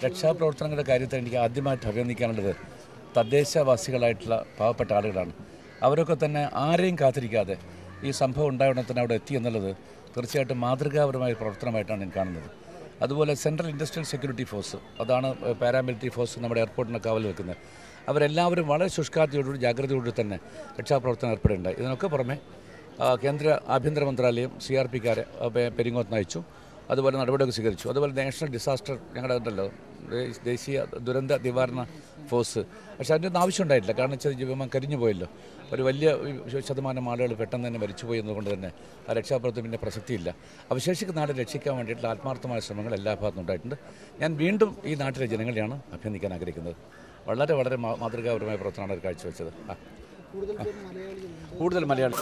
രക്ഷാപ്രവർത്തനങ്ങളുടെ കാര്യത്തിൽ എനിക്ക് ആദ്യമായിട്ട് അഭിനന്ദിക്കാനുള്ളത് തദ്ദേശവാസികളായിട്ടുള്ള പാവപ്പെട്ട ആളുകളാണ്. അവരൊക്കെ തന്നെ ആരെയും കാത്തിരിക്കാതെ ഈ സംഭവം ഉണ്ടായ ഉടനെ തന്നെ അവിടെ എത്തി എന്നുള്ളത് തീർച്ചയായിട്ടും മാതൃകാപരമായ പ്രവർത്തനമായിട്ടാണ് ഞാൻ കാണുന്നത്. അതുപോലെ സെൻട്രൽ ഇൻഡസ്ട്രിയൽ സെക്യൂരിറ്റി ഫോഴ്സ്, അതാണ് പാരാമിലിറ്ററി ഫോഴ്സ് നമ്മുടെ എയർപോർട്ടിനെ കാവൽ വെക്കുന്നത്. അവരെല്ലാവരും വളരെ ശുഷ്കാന്തിയോടുകൂടി ജാഗ്രതയോടുകൂടി തന്നെ രക്ഷാപ്രവർത്തനം ഏർപ്പെടുന്നുണ്ട്. ഇതിനൊക്കെ പുറമെ കേന്ദ്ര ആഭ്യന്തര മന്ത്രാലയം CRPക്കാരെ പെരിങ്ങോത്ത് നയിച്ചു, അതുപോലെ നടപടിയൊക്കെ സ്വീകരിച്ചു. അതുപോലെ നാഷണൽ ഡിസാസ്റ്റർ ഞങ്ങളുടെ ഉണ്ടല്ലോ, ദേശീയ ദുരന്ത നിവാരണ ഫോഴ്സ്, പക്ഷേ അതിൻ്റെ ഒന്നും ആവശ്യം ഉണ്ടായിട്ടില്ല. കാരണം വെച്ചാൽ വിമാനം കരിഞ്ഞു പോയല്ലോ. ഒരു വലിയ ശതമാനം ആളുകൾ പെട്ടെന്ന് തന്നെ മരിച്ചുപോയി എന്നതുകൊണ്ട് തന്നെ ആ രക്ഷാപ്രവർത്തനം പിന്നെ പ്രസക്തിയില്ല. അവശേഷിക്കുന്ന നാട് രക്ഷിക്കാൻ വേണ്ടിയിട്ടുള്ള ആത്മാർത്ഥമായ ശ്രമങ്ങൾ എല്ലാ ഭാഗത്തും ഉണ്ടായിട്ടുണ്ട്. ഞാൻ വീണ്ടും ഈ നാട്ടിലെ ജനങ്ങളെയാണ് അഭിനന്ദിക്കാൻ ആഗ്രഹിക്കുന്നത്. വളരെ വളരെ മാതൃകാപരമായ പ്രവർത്തനമാണ് അവർ കാഴ്ചവെച്ചത്. കൂടുതൽ മലയാളി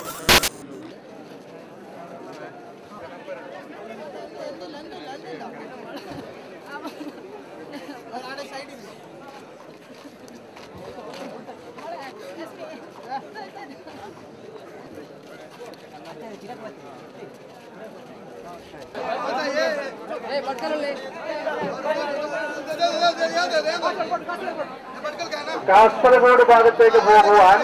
കാസർഗോഡ് ഭാഗത്തേക്ക് പോകുവാൻ